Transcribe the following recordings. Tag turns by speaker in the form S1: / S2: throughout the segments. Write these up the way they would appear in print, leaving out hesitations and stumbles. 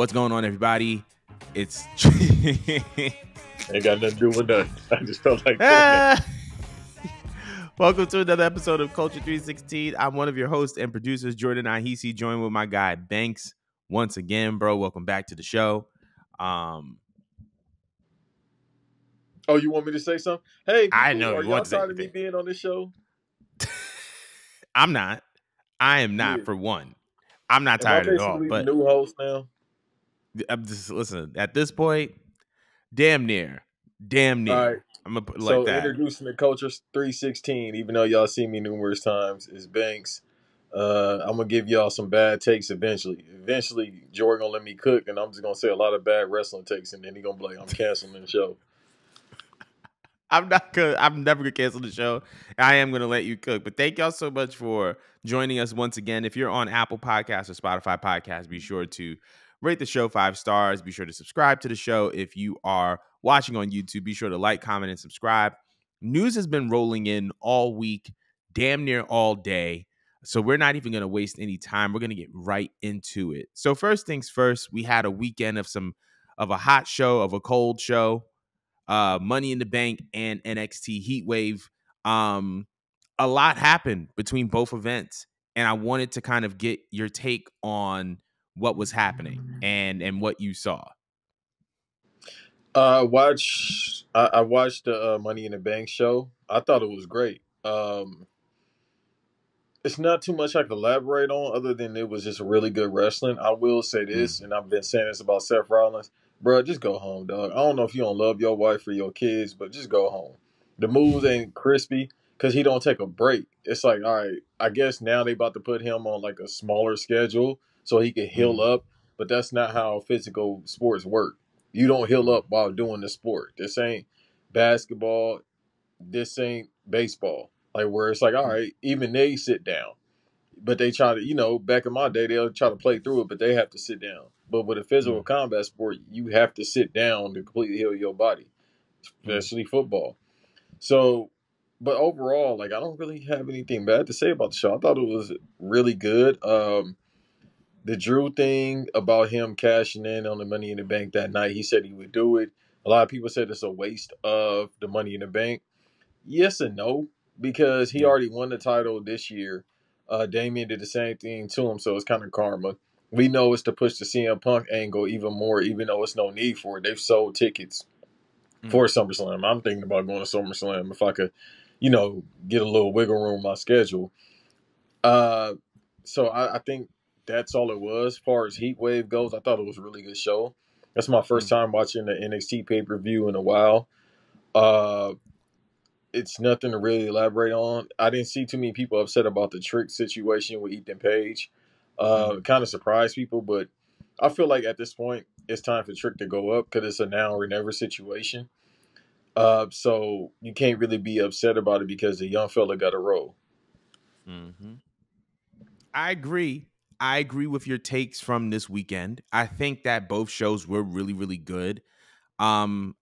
S1: What's going on, everybody? It's
S2: Ain't got nothing to do with nothing. I just felt like doing that.
S1: Welcome to another episode of Culture 316. I'm one of your hosts and producers, Jordan Ahisi, joined with my guy Banks once again, bro. Welcome back to the show.
S2: Oh, you want me to say something? Hey, people,
S1: I know
S2: are
S1: you want
S2: y'all
S1: to say
S2: tired of me
S1: anything.
S2: being on this show?
S1: I'm not. I am not,
S2: Yeah.
S1: for one. I'm not
S2: Am I
S1: tired at all.
S2: basically the
S1: But
S2: new host now?
S1: I'm just listen. At this point, damn near.
S2: All right.
S1: I'm gonna put it like
S2: So
S1: that.
S2: introducing the Culture 316, even though y'all see me numerous times, is Banks. I'm gonna give y'all some bad takes eventually. Eventually, Jordan gonna let me cook, and I'm just gonna say a lot of bad wrestling takes, and then he gonna be like, "I'm canceling the show."
S1: I'm never gonna cancel the show. I am gonna let you cook. But thank y'all so much for joining us once again. If you're on Apple Podcasts or Spotify Podcasts, be sure to rate the show 5 stars. Be sure to subscribe to the show. If you are watching on YouTube, be sure to like, comment, and subscribe. News has been rolling in all week, damn near all day. So we're not even gonna waste any time. We're gonna get right into it. So first things first, we had a weekend of a hot show, of a cold show. Money in the Bank and NXT Heatwave. A lot happened between both events, and I wanted to kind of get your take on what was happening and what you saw.
S2: I watched the Money in the Bank show. I thought it was great. It's not too much I can elaborate on other than it was just really good wrestling. I will say this, and I've been saying this about Seth Rollins, bro. Just go home, dog. I don't know if you don't love your wife or your kids, but just go home. The moves ain't crispy because he don't take a break. It's like, all right, I guess now they about to put him on like a smaller schedule so he can heal up, but that's not how physical sports work. You don't heal up while doing the sport. This ain't basketball. This ain't baseball. Like where it's like, all right, even they sit down, but they try to, back in my day, they'll try to play through it, but they have to sit down. But with a physical combat sport, you have to sit down to completely heal your body, especially football. So, but overall, like I don't really have anything bad to say about the show. I thought it was really good. The Drew thing about him cashing in on the Money in the Bank that night, he said he would do it. A lot of people said it's a waste of the Money in the Bank. Yes and no, because he already won the title this year. Damian did the same thing to him, so it's kind of karma. We know it's to push the CM Punk angle even more, even though it's no need for it. They've sold tickets for SummerSlam. I'm thinking about going to SummerSlam if I could, get a little wiggle room in my schedule. So I think that's all it was. As far as Heat Wave goes, I thought it was a really good show. That's my first time watching the NXT pay-per-view in a while. It's nothing to really elaborate on. I didn't see too many people upset about the Trick situation with Ethan Page. Kind of surprised people, but I feel like at this point it's time for Trick to go up because it's a now or never situation. So you can't really be upset about it because the young fella got a role.
S1: I agree. I agree with your takes from this weekend. I think that both shows were really, really good. I'm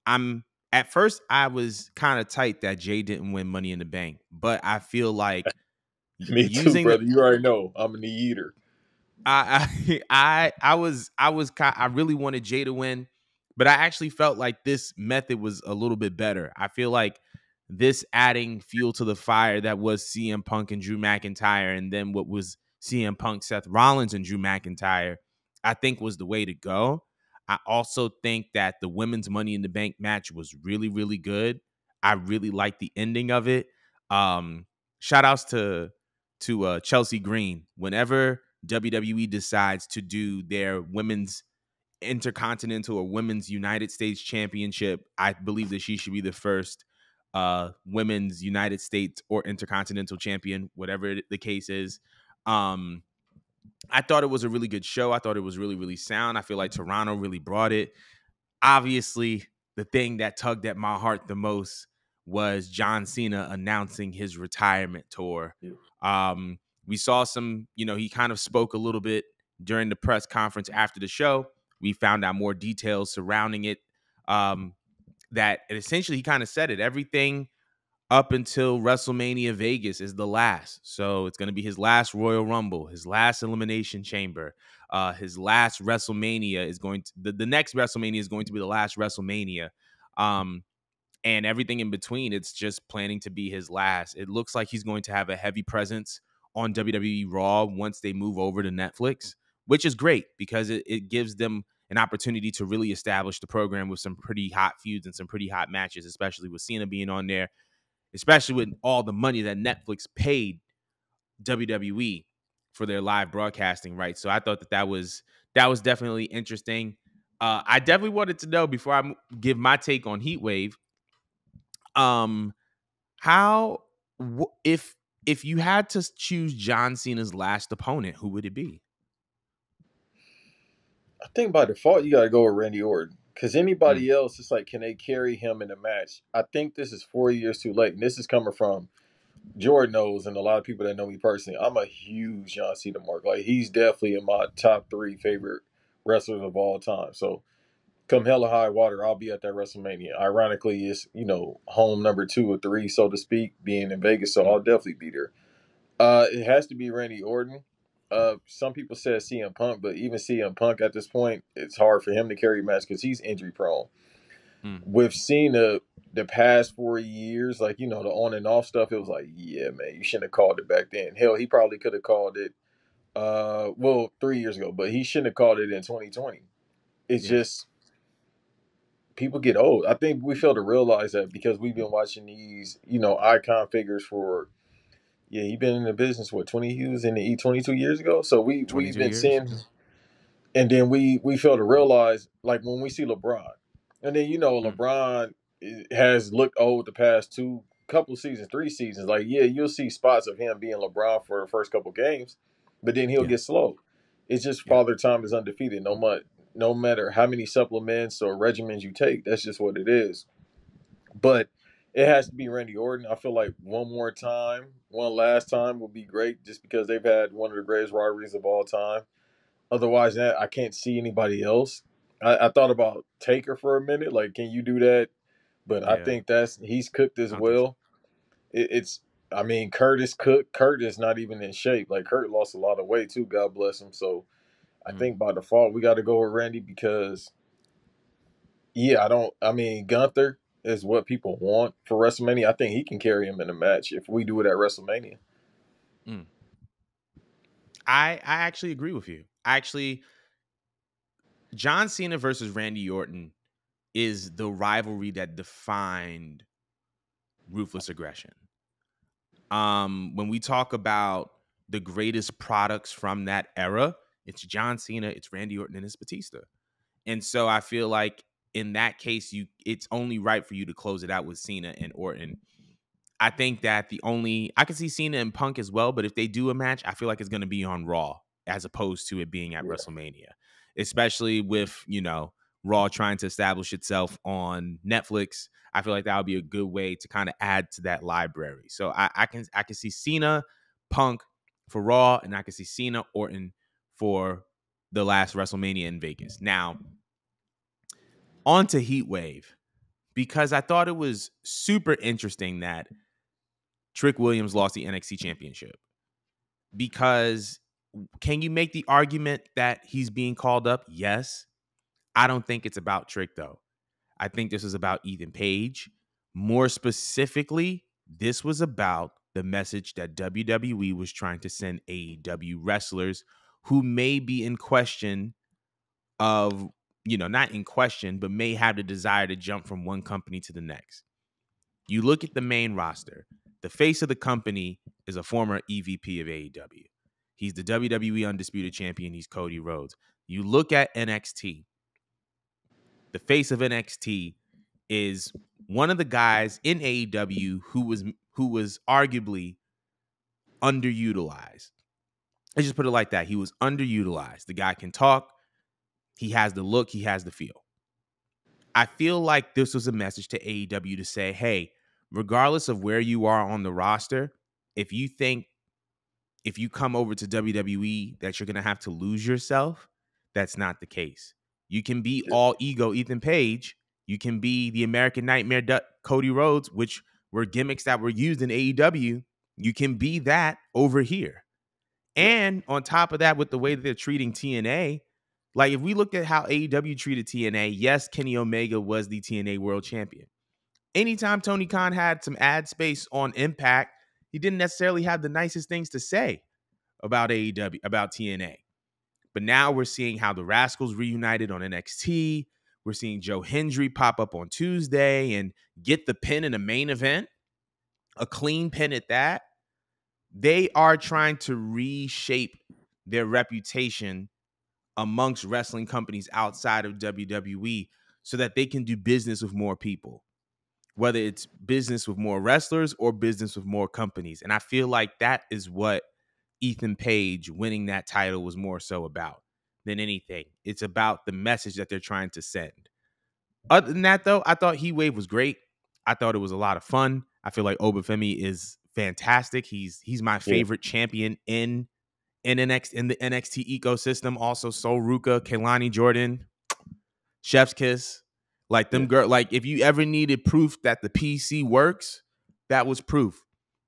S1: at first I was kind of tight that Jay didn't win Money in the Bank, but I feel like
S2: Me too, brother. You already know I'm an eater.
S1: I really wanted Jay to win, but I actually felt like this method was a little bit better. I feel like this adding fuel to the fire that was CM Punk and Drew McIntyre, and then what was CM Punk, Seth Rollins, and Drew McIntyre, I think was the way to go. I also think that the women's Money in the Bank match was really, really good. I really liked the ending of it. Shout outs to Chelsea Green. Whenever WWE decides to do their women's intercontinental or women's United States championship, I believe that she should be the first women's United States or intercontinental champion, whatever the case is. I thought it was a really good show. I thought it was really, really sound. I feel like Toronto really brought it. Obviously, the thing that tugged at my heart the most was John Cena announcing his retirement tour. We saw some, he kind of spoke a little bit during the press conference after the show. We found out more details surrounding it. That essentially he kind of said it. Everything up until WrestleMania Vegas is the last. So it's going to be his last Royal Rumble, his last Elimination Chamber. His last WrestleMania is going to the next WrestleMania is going to be the last WrestleMania. And everything in between, it's just planning to be his last. It looks like he's going to have a heavy presence on WWE Raw once they move over to Netflix, which is great because it gives them an opportunity to really establish the program with some pretty hot feuds and some pretty hot matches, especially with Cena being on there, especially with all the money that Netflix paid WWE for their live broadcasting rights. So I thought that was definitely interesting. I definitely wanted to know before I give my take on Heatwave, how if you had to choose John Cena's last opponent, who would it be?
S2: I think by default you got to go with Randy Orton because
S1: Mm,
S2: anybody else, it's like, can they carry him in a match? I think this is 4 years too late, and this is coming from Jordan knows, and a lot of people that know me personally. I'm a huge John Cena mark. Like he's definitely in my top three favorite wrestlers of all time. So come hell or high water, I'll be at that WrestleMania. Ironically, it's home number 2 or 3, so to speak, being in Vegas. So
S1: mm,
S2: I'll definitely be there. It has to be Randy Orton. Some people said CM Punk, but even CM Punk at this point, it's hard for him to carry a match because he's injury prone.
S1: mm,
S2: We've seen the past 4 years, like the on and off stuff. It was like, yeah, man, you shouldn't have called it back then. Hell, he probably could have called it, well, 3 years ago, but he shouldn't have called it in 2020. It's
S1: yeah,
S2: just people get old. I think we fail to realize that because we've been watching these, icon figures for. Yeah, he been in the business what 20 he was in the E 22 years ago. So we've
S1: 22
S2: been
S1: years.
S2: seeing, and then we fail to realize like when we see LeBron, and then
S1: Mm,
S2: LeBron has looked old the past couple seasons, 3 seasons. Like yeah, you'll see spots of him being LeBron for the first couple games, but then he'll
S1: yeah,
S2: get slow. It's just
S1: yeah,
S2: Father Time is undefeated. No matter how many supplements or regimens you take, that's just what it is. But it has to be Randy Orton. I feel like one more time, one last time would be great just because they've had one of the greatest rivalries of all time. Otherwise, that I can't see anybody else. I thought about Taker for a minute. Like, can you do that? But I
S1: yeah.
S2: think he's cooked as
S1: I don't think so.
S2: well. It's I mean Curtis cooked. Kurt is not even in shape. Like Kurt lost a lot of weight too. God bless him. So I
S1: Mm,
S2: think by default we got to go with Randy because yeah, I don't. I mean, Gunther is what people want for WrestleMania. I think he can carry him in a match if we do it at WrestleMania.
S1: mm. I actually agree with you. Actually, John Cena versus Randy Orton is the rivalry that defined ruthless aggression. When we talk about the greatest products from that era, it's John Cena, it's Randy Orton, and it's Batista. And so I feel like in that case, it's only right for you to close it out with Cena and Orton. I think that I can see Cena and Punk as well, but if they do a match, I feel like it's going to be on Raw as opposed to it being at
S2: Yeah,
S1: WrestleMania, especially with, Raw trying to establish itself on Netflix. I feel like that would be a good way to kind of add to that library. So I can see Cena, Punk for Raw, and I can see Cena, Orton for the last WrestleMania in Vegas. Now, on to Heat Wave, because I thought it was super interesting that Trick Williams lost the NXT championship. Because can you make the argument that he's being called up? Yes. I don't think it's about Trick, though. I think this is about Ethan Page. More specifically, this was about the message that WWE was trying to send AEW wrestlers who may be in question of, not in question, but may have the desire to jump from one company to the next. You look at the main roster, the face of the company is a former EVP of AEW. He's the WWE Undisputed Champion. He's Cody Rhodes. You look at NXT, the face of NXT is one of the guys in AEW who was arguably underutilized. Let's just put it like that. He was underutilized. The guy can talk. He has the look. He has the feel. I feel like this was a message to AEW to say, hey, regardless of where you are on the roster, if you think if you come over to WWE that you're going to have to lose yourself, that's not the case. You can be all ego Ethan Page. You can be the American Nightmare Cody Rhodes, which were gimmicks that were used in AEW. You can be that over here.
S2: Yeah.
S1: And on top of that, with the way that they're treating TNA, like if we look at how AEW treated TNA, yes, Kenny Omega was the TNA world champion. Anytime Tony Khan had some ad space on Impact, he didn't necessarily have the nicest things to say about AEW, about TNA. But now we're seeing how the Rascals reunited on NXT. We're seeing Joe Hendry pop up on Tuesday and get the pin in a main event, a clean pin at that. They are trying to reshape their reputation amongst wrestling companies outside of WWE so that they can do business with more people, whether it's business with more wrestlers or business with more companies. And I feel like that is what Ethan Page winning that title was more so about than anything. It's about the message that they're trying to send. Other than that, though, I thought Heat Wave was great. I thought it was a lot of fun. I feel like Obafemi is fantastic. He's my
S2: Yeah.
S1: favorite champion in the NXT ecosystem. Also, Sol Ruka, Kehlani Jordan, Chef's Kiss. Like them
S2: Yeah.
S1: girl, like if you ever needed proof that the PC works, that was proof.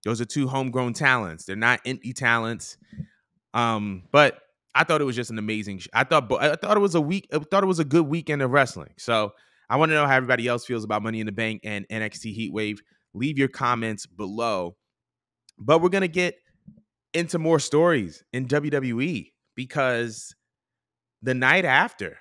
S1: Those are two homegrown talents. They're not empty talents. But I thought it was just an amazing. I thought it was a week. I thought it was a good weekend of wrestling. So I want to know how everybody else feels about Money in the Bank and NXT Heatwave. Leave your comments below. But we're gonna get into more stories in WWE because the night after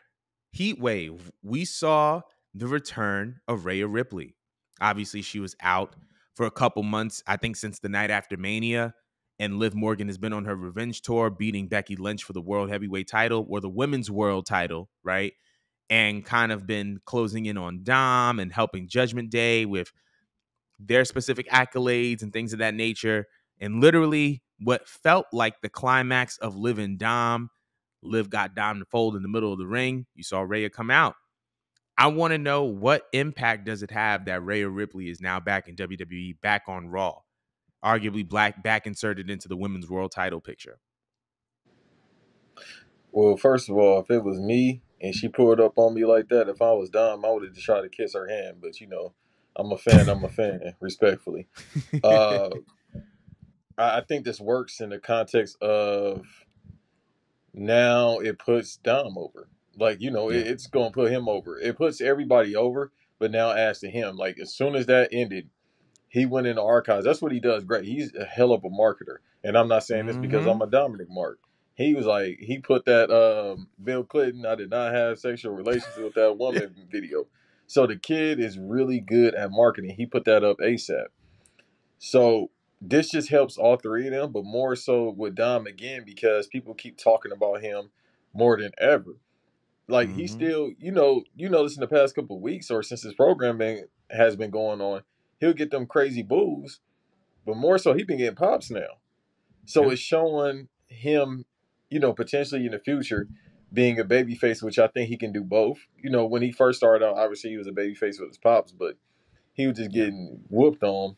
S1: Heat Wave, we saw the return of Rhea Ripley. Obviously, she was out for a couple months, I think since the night after Mania. And Liv Morgan has been on her revenge tour, beating Becky Lynch for the World Heavyweight title or the Women's World title, right? And kind of been closing in on Dom and helping Judgment Day with their specific accolades and things of that nature. And literally, what felt like the climax of Liv and Dom, Liv got Dom to fold in the middle of the ring. You saw Rhea come out. I want to know, what impact does it have that Rhea Ripley is now back in WWE, back on Raw, arguably back inserted into the Women's World title picture?
S2: Well, first of all, if it was me and she pulled up on me like that, if I was Dom, I would have just tried to kiss her hand. But I'm a fan. I'm a fan, respectfully. Uh, I think this works in the context of now it puts Dom over. Like,
S1: Yeah.
S2: it's going to put him over. It puts everybody over, but now adds to him. Like, as soon as that ended, he went into archives. That's what he does great. He's a hell of a marketer. And I'm not saying this because
S1: Mm-hmm.
S2: I'm a Dominic Mark. He was like, he put that Bill Clinton, I did not have sexual relations with that woman video. So the kid is really good at marketing. He put that up ASAP. So this just helps all three of them, but more so with Dom again because people keep talking about him more than ever. Like he
S1: Mm-hmm.
S2: still, you notice in the past couple of weeks or since his programming has been going on, he'll get them crazy boos, but more so he been getting pops now. So
S1: Yeah.
S2: it's showing him, potentially in the future being a baby face, which I think he can do both. When he first started out, obviously he was a baby face with his pops, but he was just
S1: Yeah.
S2: getting whooped on,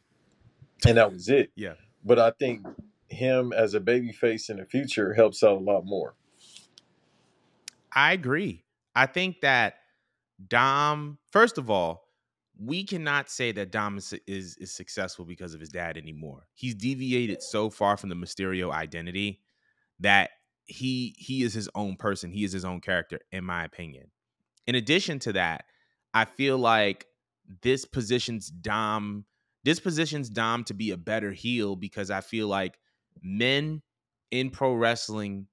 S2: and that was it.
S1: Yeah.
S2: But I think him as a baby face in the future helps out a lot more.
S1: I agree. I think that Dom, first of all, we cannot say that Dom is successful because of his dad anymore. He's deviated so far from the Mysterio identity that he is his own person. He is his own character, in my opinion. In addition to that, I feel like this positions Dom this positions Dom to be a better heel because I feel like men in pro wrestling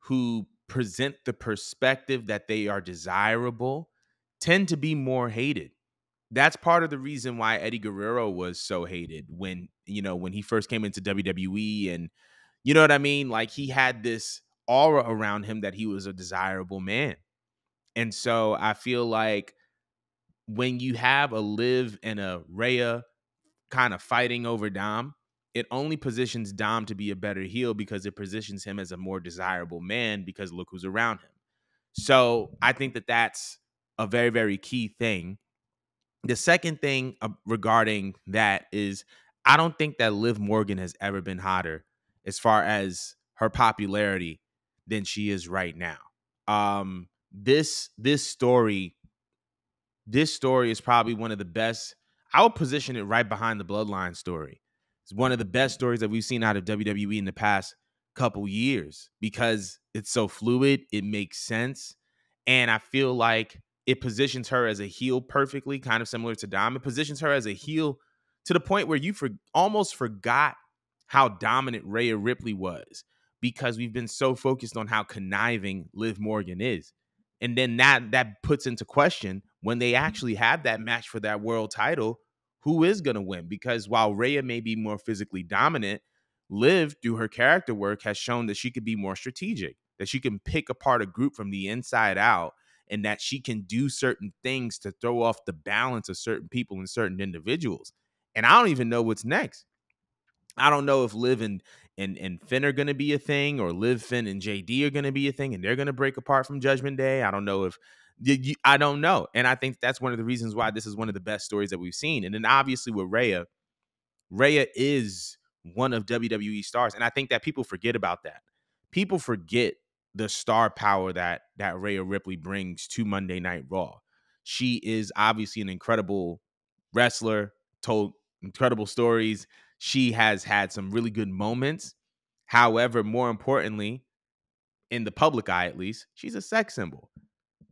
S1: who present the perspective that they are desirable tend to be more hated. That's part of the reason why Eddie Guerrero was so hated when he first came into WWE, and you know what I mean? Like he had this aura around him that he was a desirable man. And so I feel like when you have a Liv and a Rhea kind of fighting over Dom, it only positions Dom to be a better heel because it positions him as a more desirable man because look who's around him. So I think that that's a very, very key thing. The second thing regarding that is I don't think that Liv Morgan has ever been hotter as far as her popularity than she is right now. Um, this story is probably one of the best. I would position it right behind the Bloodline story. It's one of the best stories that we've seen out of WWE in the past couple years because it's so fluid. It makes sense. And I feel like it positions her as a heel perfectly, kind of similar to Dom. It positions her as a heel to the point where you almost forgot how dominant Rhea Ripley was because we've been so focused on how conniving Liv Morgan is. And then that puts into question when they actually have that match for that world title, who is going to win? Because while Rhea may be more physically dominant, Liv, through her character work, has shown that she could be more strategic, that she can pick apart a group from the inside out, and that she can do certain things to throw off the balance of certain people and certain individuals. And I don't even know what's next. I don't know if Liv and Finn are going to be a thing, or Liv, Finn, and JD are going to be a thing, and they're going to break apart from Judgment Day. I don't know if I don't know. And I think that's one of the reasons why this is one of the best stories that we've seen. And then obviously with Rhea is one of WWE stars, and I think that people forget about that. People forget the star power that Rhea Ripley brings to Monday Night Raw. She is obviously an incredible wrestler, told incredible stories. She has had some really good moments. However, more importantly, in the public eye at least, she's a sex symbol.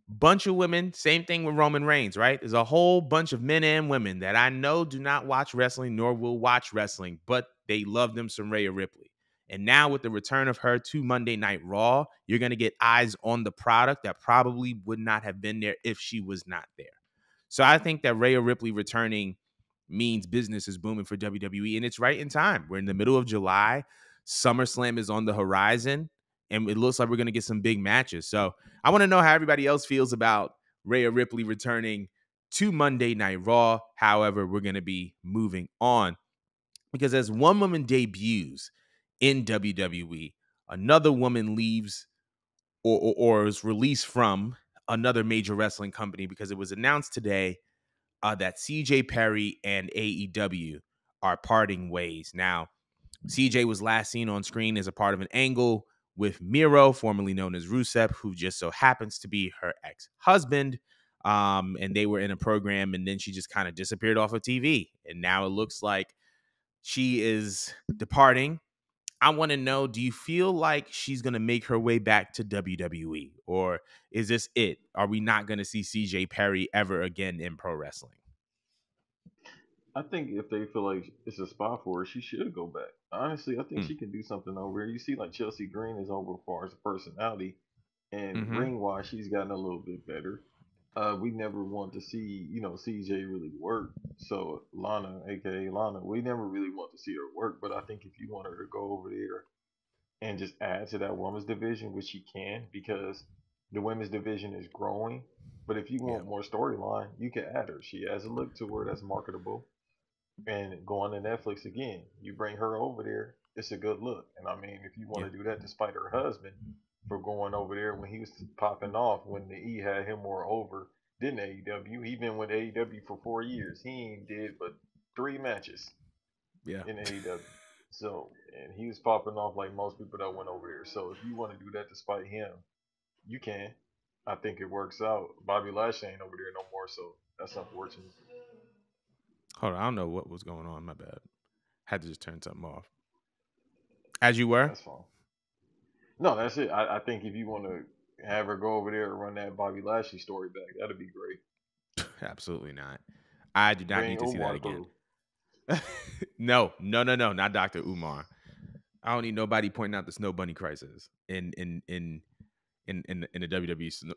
S1: Bunch of women, same thing with Roman Reigns, right? There's a whole bunch of men and women that I know do not watch wrestling nor will watch wrestling, but they love them some Rhea Ripley. And now with the return of her to Monday Night Raw, you're going to get eyes on the product that probably would not have been there if she was not there. So I think that Rhea Ripley returning means business is booming for WWE, and it's right in time. We're in the middle of July. SummerSlam is on the horizon, and it looks like we're going to get some big matches. So I want to know how everybody else feels about Rhea Ripley returning to Monday Night Raw. However, we're going to be moving on because as one woman debuts in WWE, another woman leaves or is released from another major wrestling company because it was announced today that CJ Perry and AEW are parting ways. Now, CJ was last seen on screen as a part of an angle with Miro, formerly known as Rusev, who just so happens to be her ex-husband. And they were in a program, and then she just kind of disappeared off of TV. And now it looks like she is departing. I want to know, do you feel like she's going to make her way back to WWE? Or is this it? Are we not going to see CJ Perry ever again in pro wrestling?
S2: I think if they feel like it's a spot for her, she should go back. Honestly, I think
S1: Mm.
S2: she can do something over here. You see, like Chelsea Green is over as far as personality, and
S1: Mm-hmm.
S2: ring wise, she's gotten a little bit better. We never want to see, CJ really work. So Lana, aka Lana, we never really want to see her work. But I think if you want her to go over there and just add to that women's division, which she can, because the women's division is growing. But if you
S1: Yeah.
S2: want more storyline, you can add her. She has a look to her that's marketable. And going to Netflix again, you bring her over there, it's a good look. And I mean, if you want
S1: Yeah.
S2: to do that despite her husband for going over there when he was popping off, when the E had him more over than AEW, he been with AEW for 4 years. He ain't did but 3 matches
S1: Yeah.
S2: in AEW. So, and he was popping off like most people that went over there. So if you want to do that despite him, you can. I think it works out. Bobby Lashley ain't over there no more, so that's unfortunate.
S1: Hold on. I don't know what was going on. My bad. Had to just turn something off. As you were?
S2: That's fine. No, that's it. I think if you want to have her go over there and run that Bobby Lashley story back, that'd be great.
S1: Absolutely not. I do not
S2: Bring
S1: need to see that
S2: Omar
S1: again.
S2: through.
S1: No, no, no, no, not Dr. Umar. I don't need nobody pointing out the Snow Bunny crisis in the WWE
S2: But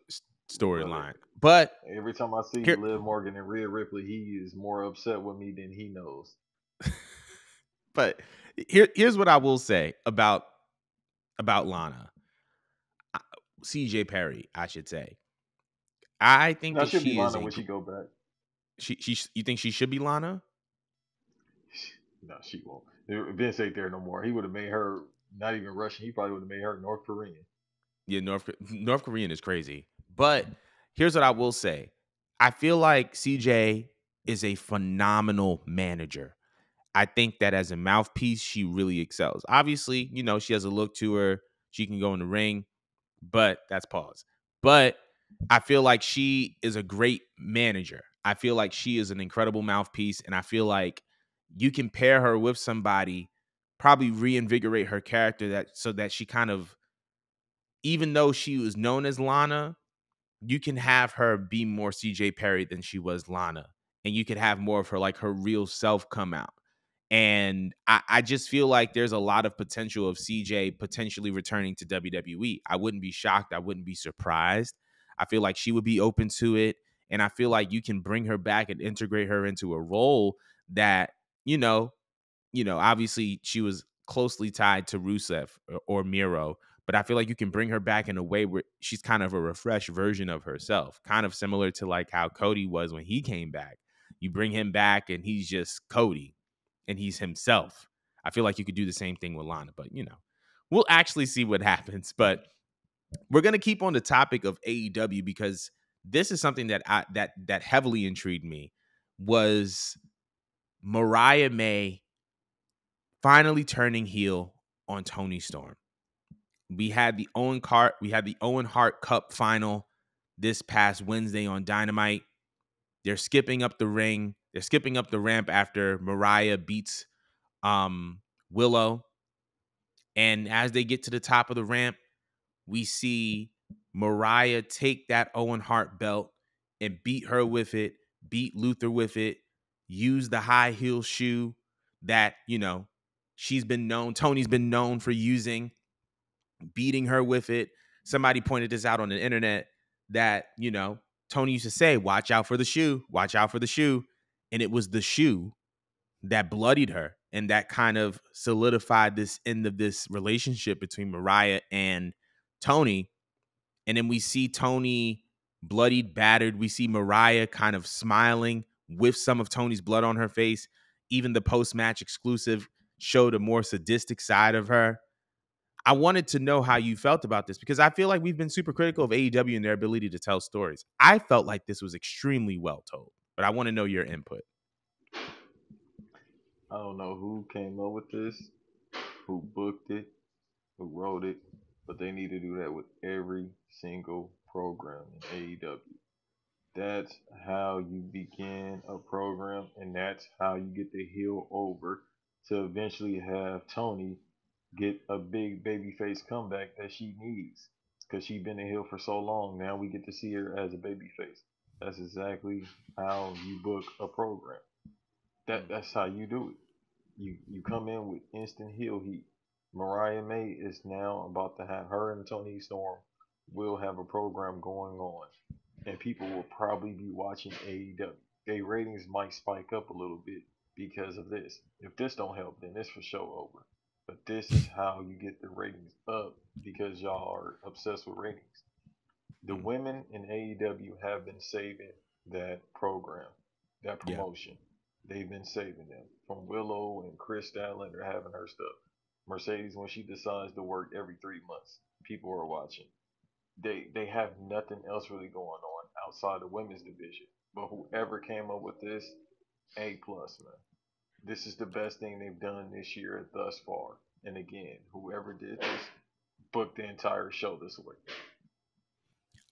S1: storyline. But
S2: every time I see
S1: here,
S2: Liv Morgan and Rhea Ripley, he is more upset with me than he knows.
S1: but here's what I will say about Lana, CJ Perry, I should say. I think
S2: Now
S1: that
S2: she'll be
S1: she is
S2: Lana
S1: a
S2: when she go back.
S1: she. You think she should be Lana?
S2: No, she won't. Vince ain't there no more. He would have made her not even Russian. He probably would have made her North Korean.
S1: Yeah, North Korean is crazy. But here's what I will say. I feel like CJ is a phenomenal manager. I think that as a mouthpiece, she really excels. Obviously, she has a look to her. She can go in the ring, but that's pause. But I feel like she is a great manager. I feel like she is an incredible mouthpiece, and I feel like you can pair her with somebody probably reinvigorate her character that so that she kind of, even though she was known as Lana, you can have her be more CJ Perry than she was Lana. And you could have more of her, like, her real self come out. And I just feel like there's a lot of potential of CJ potentially returning to WWE. I wouldn't be shocked. I wouldn't be surprised. I feel like she would be open to it. And I feel like you can bring her back and integrate her into a role that, obviously she was closely tied to Rusev or Miro, but I feel like you can bring her back in a way where she's kind of a refreshed version of herself, kind of similar to like how Cody was when he came back. You bring him back and he's just Cody and he's himself. I feel like you could do the same thing with Lana, but we'll actually see what happens. But we're gonna keep on the topic of AEW because this is something that heavily intrigued me was Mariah May finally turning heel on Tony Storm. We had the Owen Hart Cup final this past Wednesday on Dynamite. They're skipping up the ring. They're skipping up the ramp after Mariah beats Willow. And as they get to the top of the ramp, we see Mariah take that Owen Hart belt and beat her with it, beat Luther with it, use the high heel shoe that, Tony's been known for using, beating her with it. Somebody pointed this out on the internet that, Tony used to say, watch out for the shoe, watch out for the shoe. And it was the shoe that bloodied her and that kind of solidified this end of this relationship between Mariah and Tony. And then we see Tony bloodied, battered. We see Mariah kind of smiling with some of Tony's blood on her face. Even the post-match exclusive showed a more sadistic side of her. I wanted to know how you felt about this because I feel like we've been super critical of AEW and their ability to tell stories. I felt like this was extremely well told, but I want to know your input.
S2: I don't know who came up with this, who booked it, who wrote it, but they need to do that with every single program in AEW. That's how you begin a program, and that's how you get the heel over to eventually have Tony get a big babyface comeback that she needs because she's been a heel for so long. Now we get to see her as a babyface. That's exactly how you book a program. That's how you do it. You come in with instant heel heat. Mariah May is now about to have her and Tony Storm will have a program going on, and people will probably be watching AEW. Their ratings might spike up a little bit because of this. If this don't help, then it's for sure over. But this is how you get the ratings up because y'all are obsessed with ratings. The
S1: Mm.
S2: women in AEW have been saving that program, that
S1: Yeah.
S2: promotion. They've been saving them. From Willow and Chris Statlander they're having her stuff. Mercedes, when she decides to work every 3 months, people are watching. They have nothing else really going on outside the women's division. But whoever came up with this, A plus man. This is the best thing they've done this year thus far. And again, whoever did this booked the entire show this way.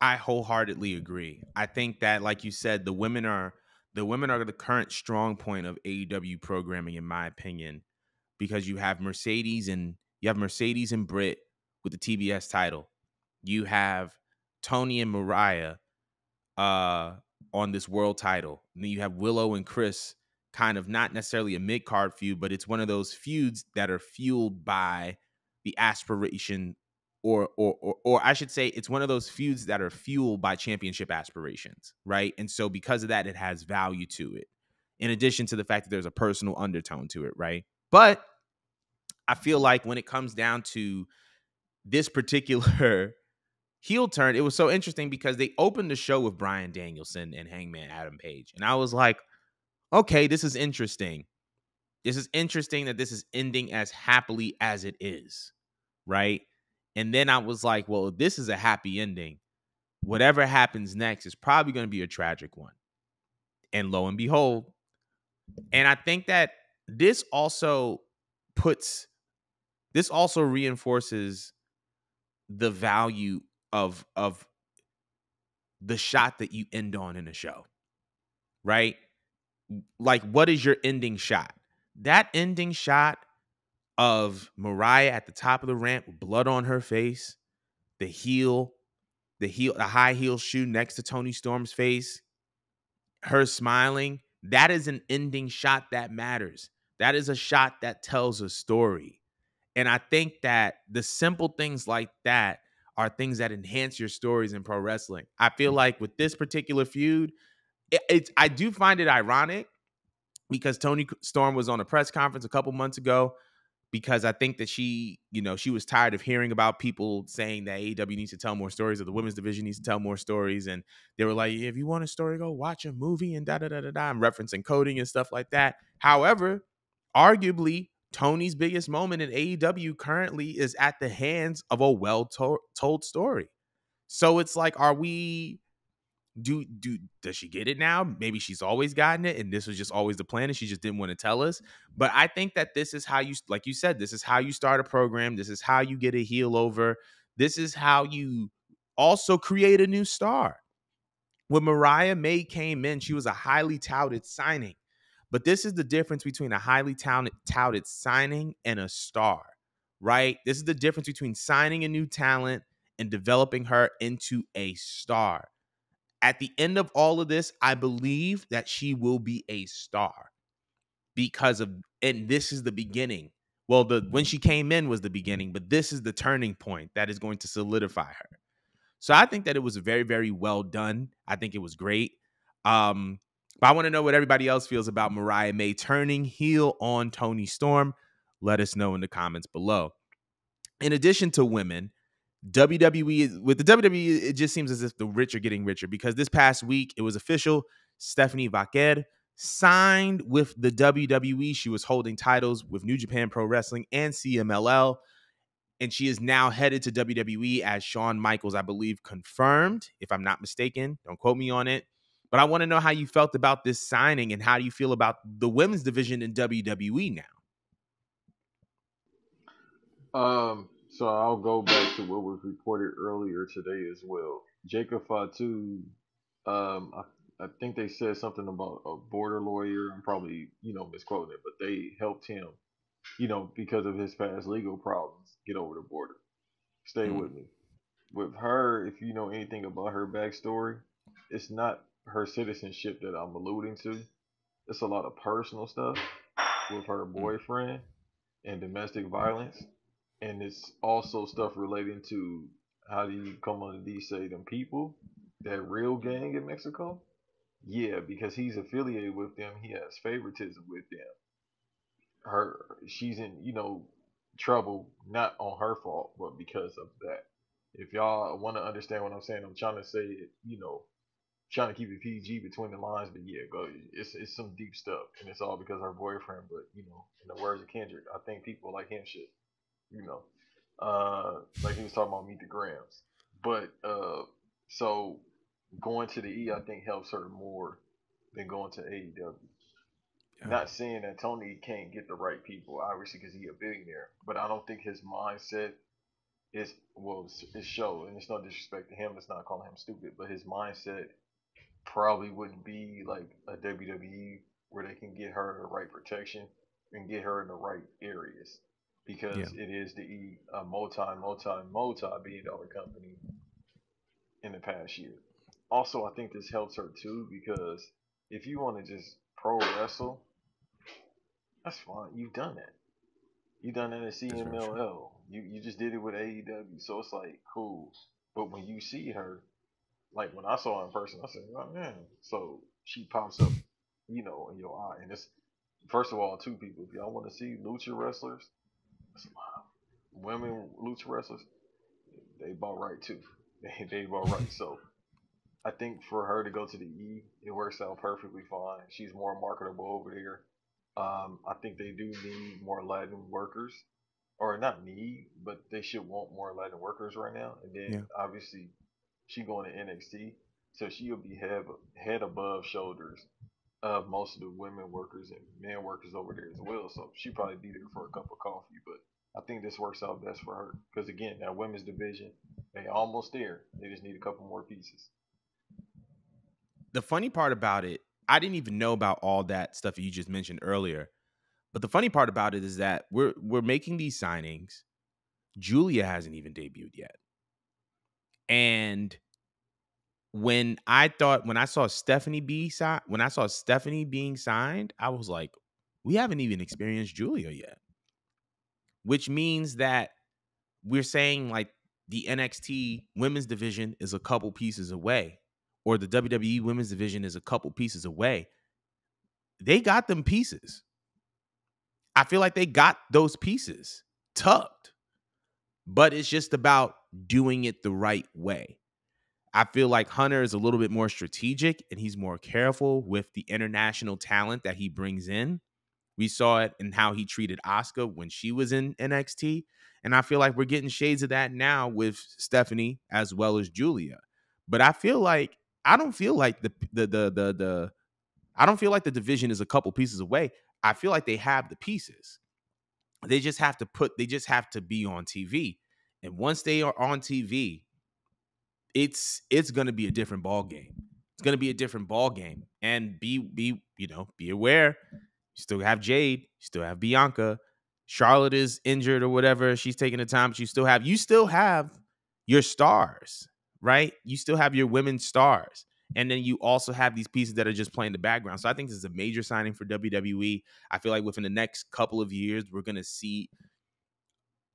S1: I wholeheartedly agree. I think that, like you said, the women are the current strong point of AEW programming, in my opinion, because you have Mercedes and Britt with the TBS title. You have Tony and Mariah uh on this world title. And then you have Willow and Chris, kind of not necessarily a mid-card feud, but it's one of those feuds that are fueled by the aspiration, or I should say it's one of those feuds that are fueled by championship aspirations, right? And so because of that, it has value to it. In addition to the fact that there's a personal undertone to it, right? But I feel like when it comes down to this particular heel turn, it was so interesting because they opened the show with Bryan Danielson and Hangman Adam Page. And I was like, okay, this is interesting. This is interesting that this is ending as happily as it is, right? And then I was like, well, if this is a happy ending, whatever happens next is probably going to be a tragic one. And lo and behold, and I think that this also puts, this also reinforces the value of the shot that you end on in a show, right? Like, what is your ending shot? That ending shot of Mariah at the top of the ramp with blood on her face, the high heel shoe next to Toni Storm's face, her smiling. That is an ending shot that matters. That is a shot that tells a story. And I think that the simple things like that are things that enhance your stories in pro wrestling. I feel like with this particular feud, I do find it ironic because Toni Storm was on a press conference a couple months ago because I think that she was tired of hearing about people saying that AEW needs to tell more stories or the women's division needs to tell more stories. And they were like, if you want a story, go watch a movie and da da da da da. I'm referencing coding and stuff like that. However, arguably, Tony's biggest moment in AEW currently is at the hands of a well-told story. So it's like, are we does she get it now? Maybe she's always gotten it and this was just always the plan and she just didn't want to tell us. But I think that this is how you, like you said, this is how you start a program. This is how you get a heel over. This is how you also create a new star. When Mariah May came in, she was a highly touted signing. But this is the difference between a highly touted signing and a star, right? This is the difference between signing a new talent and developing her into a star. At the end of all of this, I believe that she will be a star because of, and this is the beginning. Well, when she came in was the beginning, but this is the turning point that is going to solidify her. So I think that it was very, very well done. I think it was great. But I want to know what everybody else feels about Mariah May turning heel on Toni Storm. Let us know in the comments below. In addition to women, with the WWE, it just seems as if the rich are getting richer because this past week it was official. Stephanie Vaquer signed with the WWE. She was holding titles with New Japan Pro Wrestling and CMLL, and she is now headed to WWE as Shawn Michaels, I believe, confirmed, if I'm not mistaken. Don't quote me on it. But I want to know how you felt about this signing and how do you feel about the women's division in WWE now?
S2: So I'll go back to what was reported earlier today as well. Jacob Fatu, I think they said something about a border lawyer. I'm probably, misquoting it, but they helped him, because of his past legal problems, get over the border. Stay
S1: Mm,
S2: with me. With her, if you know anything about her backstory, it's not her citizenship that I'm alluding to. It's a lot of personal stuff with her
S1: mm,
S2: boyfriend and domestic violence, and it's also stuff relating to how do you come under these say them people, that real gang in Mexico. Yeah, because he's affiliated with them, he has favoritism with them. She's in trouble, not on her fault, but because of that. If y'all want to understand what I'm saying, I'm trying to say it, trying to keep it PG between the lines, but yeah, go. It's some deep stuff, and it's all because of her boyfriend. But in the words of Kendrick, I think people like him should, you know, like he was talking about Meet the Grams. But so going to the E, I think helps her more than going to AEW.
S1: yeah,
S2: Not saying that Tony can't get the right people, obviously, because he a billionaire. But I don't think his mindset is it's show, and it's no disrespect to him. It's not calling him stupid, but his mindset probably wouldn't be like a WWE where they can get her the right protection and get her in the right areas
S1: yeah.
S2: because it is a multi billion dollar company in the past year. Also, I think this helps her too because if you want to just pro wrestle, that's fine. You've done that. You done that at
S1: That's very true.
S2: CMLL. You just did it with AEW, so it's like cool. But when you see her, like when I saw her in person, I said, "Oh man!" So she pops up, in your eye. And it's first of all, two people. If y'all want to see lucha wrestlers, that's a lot. Women lucha wrestlers, they about right too. They about right. So I think for her to go to the E, it works out perfectly fine. She's more marketable over there. I think they do need more Latin workers, or not need, but they should want more Latin workers right now. And then
S1: Yeah.
S2: obviously she going to NXT, so she'll be head above shoulders of most of the women workers and men workers over there as well. So she probably be there for a cup of coffee, but I think this works out best for her because again, that women's division, they almost there. They just need a couple more pieces.
S1: The funny part about it, I didn't even know about all that stuff that you just mentioned earlier. But the funny part about it is that we're making these signings. Julia hasn't even debuted yet. And when I saw when I saw Stephanie being signed, I was like, we haven't even experienced Julia yet. Which means that we're saying like the NXT women's division is a couple pieces away, or the WWE women's division is a couple pieces away. They got them pieces. I feel like they got those pieces tucked, but it's just about doing it the right way. I feel like Hunter is a little bit more strategic and he's more careful with the international talent that he brings in. We saw it in how he treated Asuka when she was in NXT. And I feel like we're getting shades of that now with Stephanie as well as Julia. But I don't feel like I don't feel like the division is a couple pieces away. I feel like they have the pieces. They just have to be on TV. And once they are on TV, it's gonna be a different ball game. It's gonna be a different ball game. And be aware. You still have Jade, you still have Bianca. Charlotte is injured or whatever. She's taking the time, but you still have your stars, right? You still have your women's stars. And then you also have these pieces that are just playing the background. So I think this is a major signing for WWE. I feel like within the next couple of years, we're going to see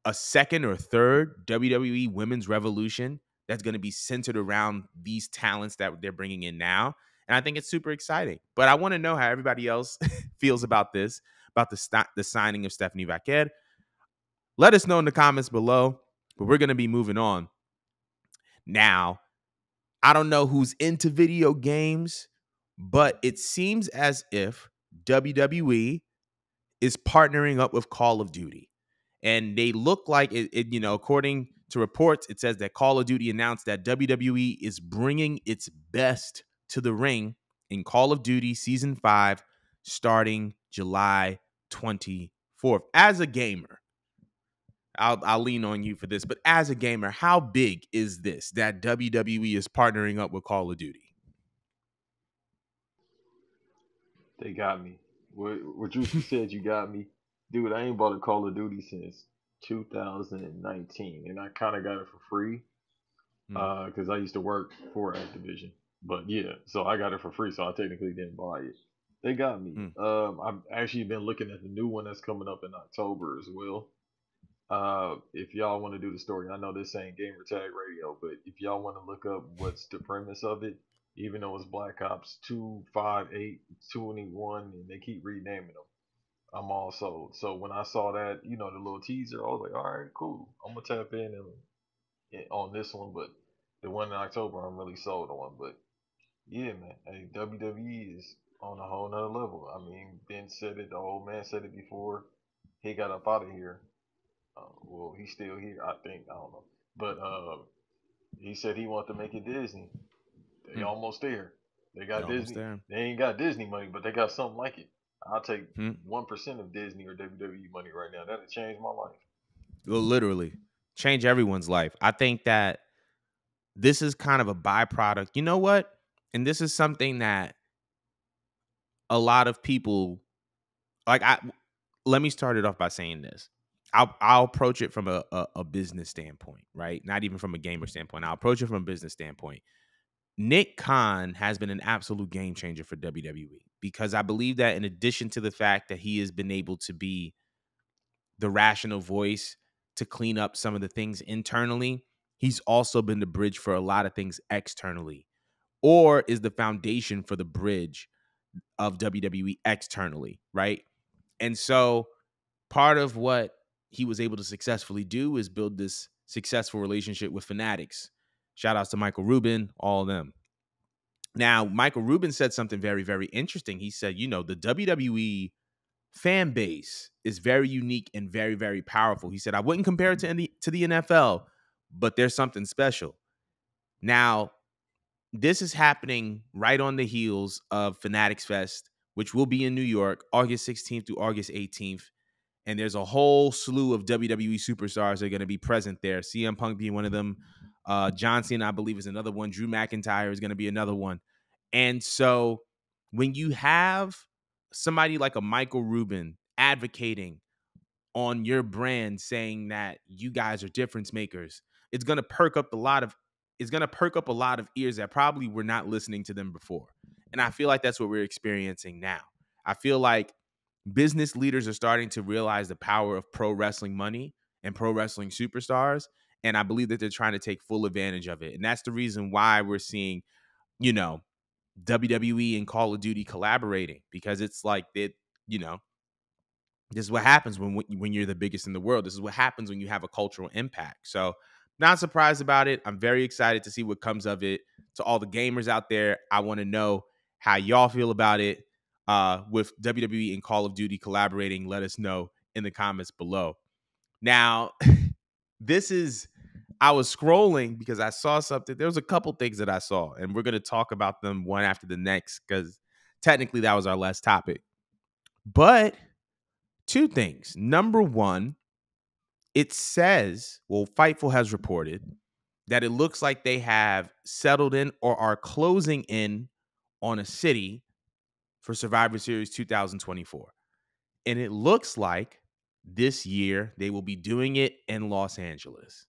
S1: a second or third WWE Women's Revolution that's going to be centered around these talents that they're bringing in now. And I think it's super exciting. But I want to know how everybody else feels about this, about the signing of Stephanie Vaquer. Let us know in the comments below. But we're going to be moving on. Now, I don't know who's into video games, but it seems as if WWE is partnering up with Call of Duty. And they look like according to reports, it says that Call of Duty announced that WWE is bringing its best to the ring in Call of Duty Season 5 starting July 24th. As a gamer, I'll lean on you for this, but as a gamer, how big is this that WWE is partnering up with Call of Duty?
S2: They got me. What Drewski said, you got me, dude. I ain't bought a Call of Duty since 2019, and I kind of got it for free
S1: Hmm.
S2: because I used to work for Activision. But yeah, so I got it for free, so I technically didn't buy it. They got me.
S1: Hmm.
S2: I've actually been looking at the new one that's coming up in October as well. If y'all want to do the story, I know this ain't Gamer Tag Radio, but if y'all want to look up what's the premise of it, even though it's Black Ops 2, 5, 8, 21, and they keep renaming them, I'm all sold. So when I saw that, the little teaser, I was like, all right, cool. I'm gonna tap in on this one, but the one in October, I'm really sold on. But yeah, man, hey, WWE is on a whole nother level. I mean, Ben said it, the old man said it before. He got up out of here. Well, he's still here, I think. I don't know, but he said he wanted to make it Disney. They
S1: Hmm.
S2: almost there. They
S1: They're
S2: got
S1: almost
S2: Disney.
S1: there.
S2: They ain't got Disney money, but they got something like it. I'll take
S1: Hmm.
S2: 1% of Disney or WWE money right now. That'll change my life.
S1: Well, literally change everyone's life. I think that this is kind of a byproduct. You know what? And this is something that a lot of people like. Let me start it off by saying this. I'll approach it from a business standpoint, right? Not even from a gamer standpoint. I'll approach it from a business standpoint. Nick Khan has been an absolute game changer for WWE because I believe that in addition to the fact that he has been able to be the rational voice to clean up some of the things internally, he's also been the bridge for a lot of things externally, or is the foundation for the bridge of WWE externally, right? And so part of what he was able to successfully do is build this successful relationship with fanatics. Shout outs to Michael Rubin, all of them. Now, Michael Rubin said something very, very interesting. He said, the WWE fan base is very unique and very, very powerful. He said, I wouldn't compare it to the NFL, but there's something special. Now, this is happening right on the heels of Fanatics Fest, which will be in New York, August 16th through August 18th. And there's a whole slew of WWE superstars that are going to be present there. CM Punk being one of them. John Cena, I believe, is another one. Drew McIntyre is going to be another one. And so when you have somebody like a Michael Rubin advocating on your brand, saying that you guys are difference makers, it's going to perk up a lot of ears that probably were not listening to them before. And I feel like that's what we're experiencing now. I feel like business leaders are starting to realize the power of pro wrestling money and pro wrestling superstars. And I believe that they're trying to take full advantage of it. And that's the reason why we're seeing, you know, WWE and Call of Duty collaborating, because it's like that, you know, this is what happens when you're the biggest in the world. This is what happens when you have a cultural impact. So, not surprised about it. I'm very excited to see what comes of it. To all the gamers out there, I want to know how y'all feel about it. With WWE and Call of Duty collaborating, let us know in the comments below. Now, I was scrolling because I saw something. There was a couple things that I saw, and we're going to talk about them one after the next because technically that was our last topic. But two things. Number one, it says, well, Fightful has reported that it looks like they have settled in or are closing in on a city for Survivor Series 2024. And it looks like this year they will be doing it in Los Angeles,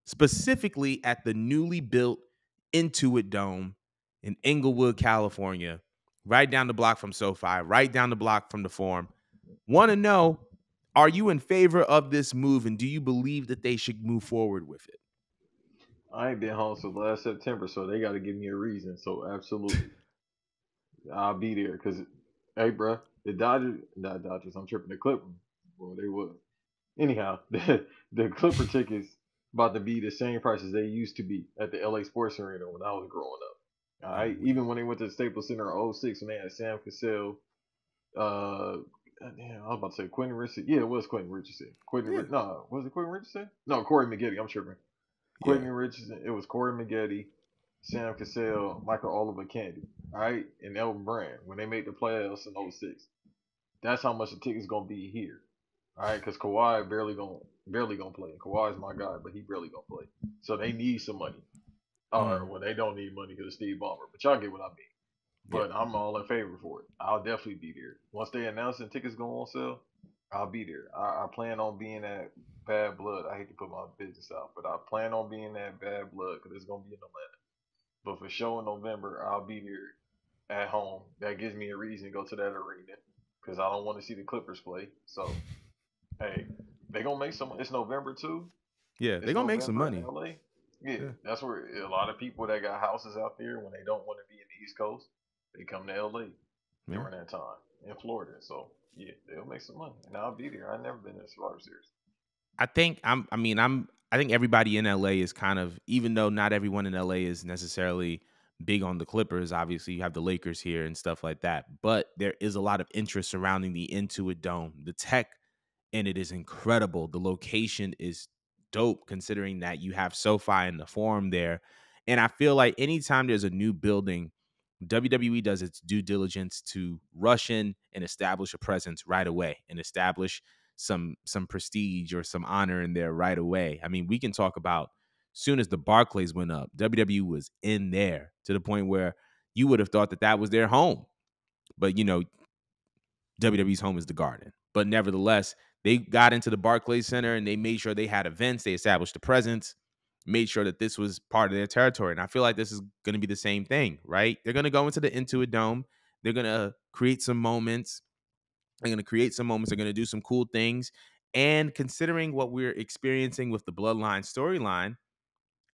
S1: specifically at the newly built Intuit Dome in Inglewood, California, right down the block from SoFi, right down the block from the Forum. Want to know, are you in favor of this move, and do you believe that they should move forward with it?
S2: I ain't been home since last September, so they got to give me a reason. So absolutely, I'll be there. Cause, hey, bro, the Dodgers, not Dodgers. I'm tripping. The Clippers. Well, they was. Anyhow, the Clipper tickets about to be the same price as they used to be at the LA Sports Arena when I was growing up. All right, even when they went to the Staples Center in '06 when they had Sam Cassell, uh, damn, I was about to say Quentin Richardson. Yeah, it was Quentin Richardson.
S1: Yeah.
S2: No, was it Quentin Richardson? No, Corey Maggette. I'm tripping.
S1: Yeah.
S2: Quentin Richardson. It was Corey Maggette, Sam Cassell, Michael Oliver Candy. All right, and Elton Brand when they made the playoffs in '06. That's how much the ticket's gonna be here. All right, because Kawhi barely gonna play. Kawhi's my guy, but he barely gonna play. So they need some money. Or well, they don't need money because of Steve Ballmer. But y'all get what I mean.
S1: Yeah.
S2: But I'm all in favor for it. I'll definitely be there. Once they announce and tickets go on sale, I'll be there. I plan on being at Bad Blood. I hate to put my business out, but I plan on being at Bad Blood because it's gonna be in Atlanta. But for show in November, I'll be there at home. That gives me a reason to go to that arena because I don't want to see the Clippers play. So hey, they gonna make some. It's November too.
S1: Yeah. They're
S2: It's
S1: going to make some
S2: November in
S1: money.
S2: LA. Yeah,
S1: Yeah.
S2: that's where a lot of people that got houses out there when they don't want to be in the East Coast, they come to LA
S1: Yeah.
S2: during that time in Florida. So yeah, they'll make some money, and I'll be there. I've never been to a Survivor Series.
S1: I think everybody in LA is kind of, even though not everyone in LA is necessarily big on the Clippers, obviously you have the Lakers here and stuff like that, but there is a lot of interest surrounding the Intuit Dome. The tech in it is incredible. The location is dope considering that you have SoFi in the Forum there. And I feel like anytime there's a new building, WWE does its due diligence to rush in and establish a presence right away and establish some prestige or some honor in there right away. I mean, we can talk about soon as the Barclays went up, WWE was in there to the point where you would have thought that that was their home. But you know, WWE's home is the Garden. But nevertheless, they got into the Barclays Center and they made sure they had events. They established a presence, made sure that this was part of their territory. And I feel like this is going to be the same thing, right? They're going to go into the Intuit Dome. They're going to create some moments. They're going to create some moments. They're going to do some cool things. And considering what we're experiencing with the Bloodline storyline,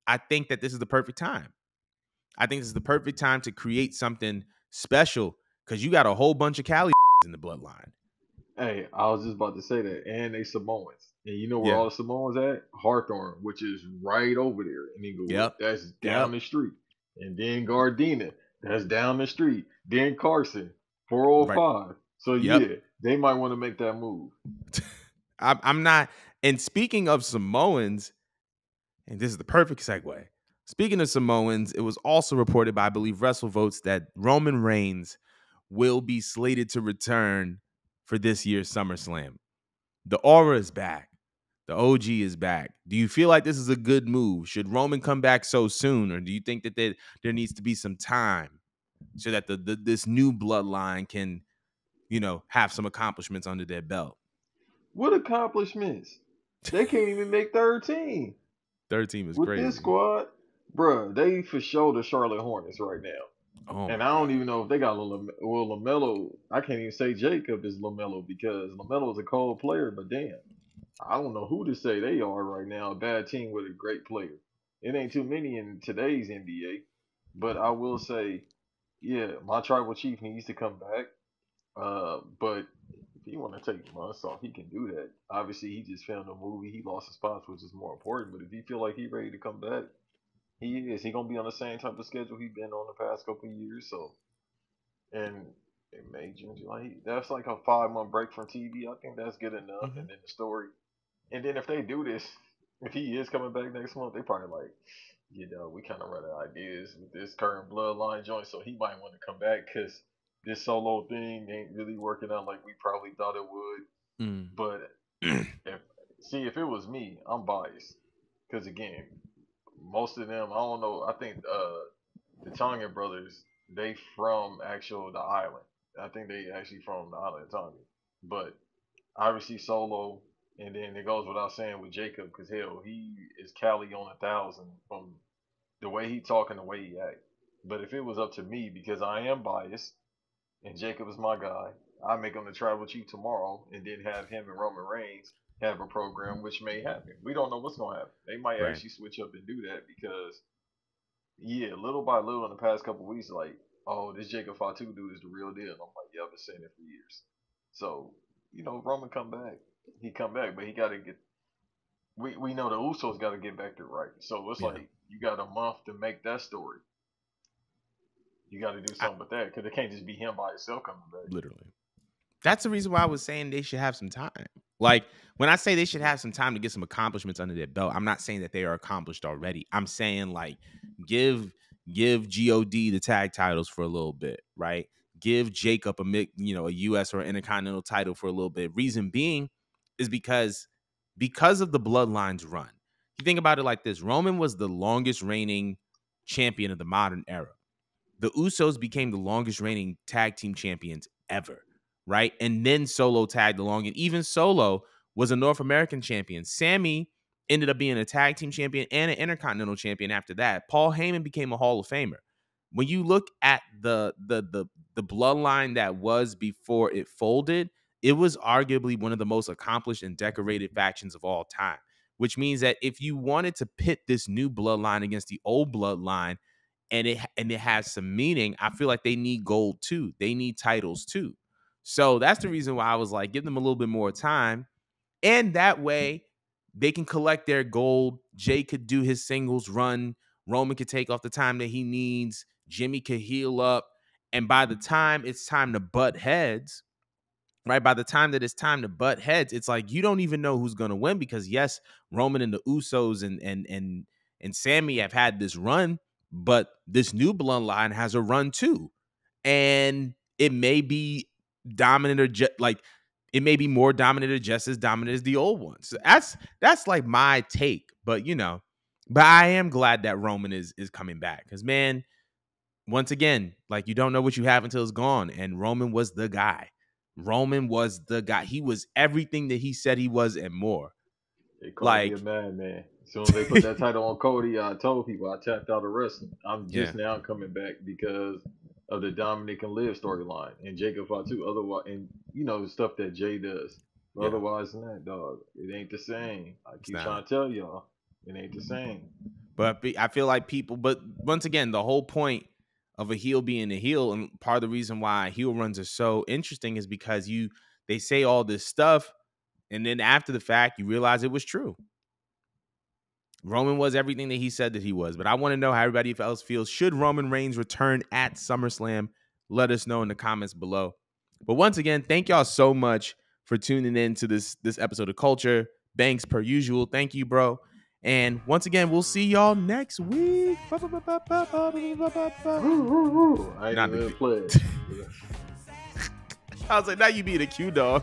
S1: I think that this is the perfect time. I think this is the perfect time to create something special because you got a whole bunch of Cali in the Bloodline.
S2: Hey, I was just about to say that, and they Samoans, and you know where
S1: Yeah.
S2: all the Samoans at? Hawthorne, which is right over there in Inglewood.
S1: Yep.
S2: That's down
S1: Yep.
S2: the street, and then Gardena, that's down the street. Then Carson,
S1: Right.
S2: 405. So
S1: Yep.
S2: yeah, they might want to make that move.
S1: I'm not. And speaking of Samoans, and this is the perfect segue. Speaking of Samoans, it was also reported by, I believe, WrestleVotes that Roman Reigns will be slated to return for this year's SummerSlam. The aura is back. The OG is back. Do you feel like this is a good move? Should Roman come back so soon, or do you think that there needs to be some time so that this new bloodline can, have some accomplishments under their belt?
S2: What accomplishments? They can't even make third team
S1: Third team is
S2: with this
S1: crazy.
S2: squad. Bruh, they for sure the Charlotte Hornets right now.
S1: Oh
S2: And
S1: my
S2: I don't
S1: god.
S2: even know if they got Lamelo. I can't even say Jacob is Lamelo because Lamelo is a cold player. But damn, I don't know who to say they are right now. A bad team with a great player. It ain't too many in today's NBA. But I will say, yeah, my tribal chief needs to come back. But if he want to take months off, he can do that. Obviously, he just filmed a movie. He lost his spots, which is more important. But if he feel like he ready to come back, he is. He gonna be on the same type of schedule he been on the past couple of years. So, and in May, June, July, that's like a 5 month break from TV. I think that's good enough.
S1: Hmm.
S2: And then the story. And then if they do this, if he is coming back next month, they probably like, we kind of run out of ideas with this current bloodline joint. So he might want to come back because this solo thing ain't really working out like we probably thought it would.
S1: Mm.
S2: But if if it was me, I'm biased because again, most of them, I don't know. I think the Tonga brothers, they from actual the island. I think they actually from the island of Tonga. But obviously Solo, and then it goes without saying with Jacob, because hell, he is Cali on 1,000 from the way he talk and the way he act. But if it was up to me, because I am biased, and Jacob is my guy, I make him the tribal chief tomorrow, and then have him and Roman Reigns have a program, which may happen. We don't know what's gonna happen. They might
S1: Right.
S2: actually switch up and do that because yeah, little by little in the past couple of weeks, like, oh, this Jacob Fatu dude is the real deal. And I'm like, yeah, I've been saying it for years. So, Roman come back. He come back, but he got to get. We know the Usos got to get back to right. So it's
S1: Yeah.
S2: like you got a month to make that story. You got to do
S1: I,
S2: something with that because it can't just be him by himself coming back.
S1: literally. That's the reason why I was saying they should have some time. Like when I say they should have some time to get some accomplishments under their belt, I'm not saying that they are accomplished already. I'm saying like give God the tag titles for a little bit, right? Give Jacob a US or intercontinental title for a little bit. Reason being is because of the bloodlines run. You think about it like this: Roman was the longest reigning champion of the modern era. The Usos became the longest reigning tag team champions ever, right? And then Solo tagged along, and even Solo was a North American champion. Sammy ended up being a tag team champion and an intercontinental champion after that. Paul Heyman became a Hall of Famer. When you look at the bloodline that was before it folded, it was arguably one of the most accomplished and decorated factions of all time. Which means that if you wanted to pit this new bloodline against the old bloodline, and it has some meaning, I feel like they need gold too. They need titles too. So that's the reason why I was like, give them a little bit more time. And that way they can collect their gold. Jay could do his singles run. Roman could take off the time that he needs. Jimmy could heal up. And by the time it's time to butt heads, right? By the time that it's time to butt heads, it's like you don't even know who's going to win because yes, Roman and the Usos and Sammy have had this run, but this new bloodline has a run too, and it may be dominant or like it may be more dominant or just as dominant as the old ones. So that's like my take, but but I am glad that Roman is coming back because man, once again, like you don't know what you have until it's gone. And Roman was the guy. Roman was the guy. He was everything that he said he was and more.
S2: They called me a
S1: Like,
S2: madman. As soon as they put that title on Cody, I told people I tapped out of wrestling. I'm
S1: yeah,
S2: just now coming back because of the Dominic and Liv storyline and Jacob Fatu. Otherwise, and the stuff that Jay does. But
S1: yeah,
S2: otherwise than that, dog, it ain't the same. I
S1: it's
S2: keep
S1: not.
S2: trying to tell y'all, it ain't the same.
S1: But I feel like people, but once again, the whole point of a heel being a heel, and part of the reason why heel runs are so interesting is because they say all this stuff, and then after the fact, you realize it was true. Roman was everything that he said that he was. But I want to know how everybody else feels. Should Roman Reigns return at SummerSlam? Let us know in the comments below. But once again, thank y'all so much for tuning in to this episode of Culture. Banks, per usual. Thank you, bro. And once again, we'll see y'all next week.
S2: I ain't
S1: Not
S2: even
S1: the.
S2: play.
S1: I was like, now you be the Q dog.